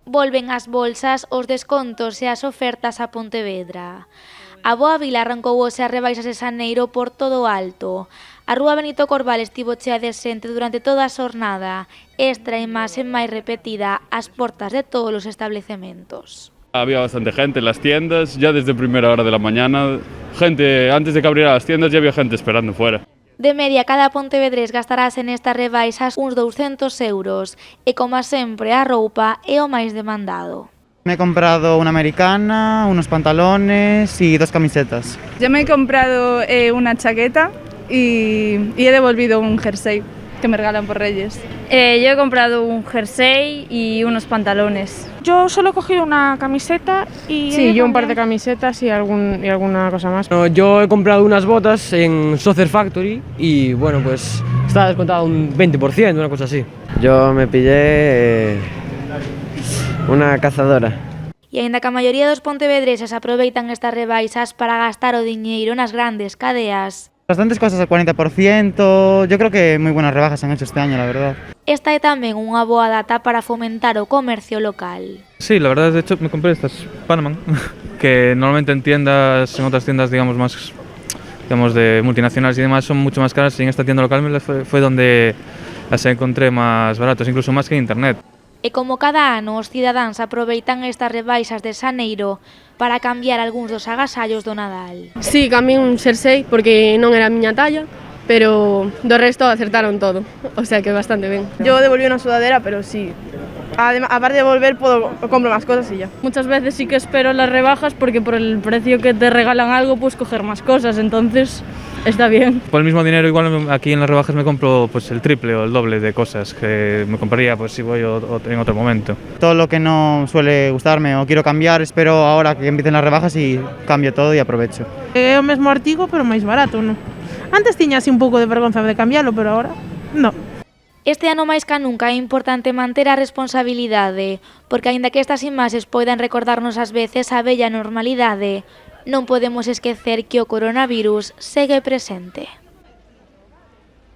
Volven as bolsas, os descontos e as ofertas a Pontevedra. A Boa Vila arrancou hoxe as rebaixas de xaneiro por todo o alto. A rúa Benito Corval estivo chea de xente durante toda a xornada. Esta imaxe máis repetida ás portas de todos os establecementos. Había bastante gente en las tiendas, ya desde primera hora de la mañana. Gente, antes de que abrieran las tiendas ya había gente esperando fuera. De media, cada pontevedrés gastarase nestas rebaixas uns 200 euros e, como sempre, a roupa é o máis demandado. Me he comprado una americana, unos pantalones y 2 camisetas. Yo me he comprado una chaqueta y he devolvido un jersey que me regalan por Reyes. Yo he comprado un jersey y unos pantalones. Yo solo he cogido una camiseta y... Sí, yo un par de camisetas y alguna cosa más. Yo he comprado unas botas en Soccer Factory y bueno, pues está descontado un 20%, una cosa así. Yo me pillé una cazadora. E aínda que a maioría dos pontevedreses aproveitan estas rebaixas para gastar o diñeiro nas grandes cadeas, Bastantes cosas al 40%, yo creo que muy buenas rebajas han hecho este año, la verdad. esta é tamén unha boa data para fomentar o comercio local. Sí, la verdad, de hecho, me compré estas Panamán, que normalmente en tiendas, en otras tiendas, digamos, más, digamos, de multinacionales y demás, son mucho más caras, y en esta tienda local fue donde las encontré más baratos, incluso más que en internet. E como cada ano, os cidadáns aproveitan estas rebaixas de xaneiro para cambiar algúns dos agasallos do Nadal. Sí, cambié un jersey porque non era a miña talla, pero do resto acertaron todo, o sea que bastante ben. Yo devolví una sudadera, pero sí. Aparte de volver, compro más cosas y ya. Muchas veces sí que espero las rebajas porque por el precio que te regalan algo puedes coger más cosas, entonces está bien. Por el mismo dinero, igual aquí en las rebajas me compro pues el triple o el doble de cosas que me compraría pues si voy en otro momento. Todo lo que no suele gustarme o quiero cambiar, espero ahora que empiecen las rebajas y cambio todo y aprovecho. É o mesmo artigo, pero máis barato, non? Antes tiña así un pouco de vergonza de cambiarlo, pero ahora non. Este ano máis ca nunca é importante manter a responsabilidade, porque aínda que estas imaxes poidan recordarnos ás veces a bella normalidade, non podemos esquecer que o coronavirus segue presente.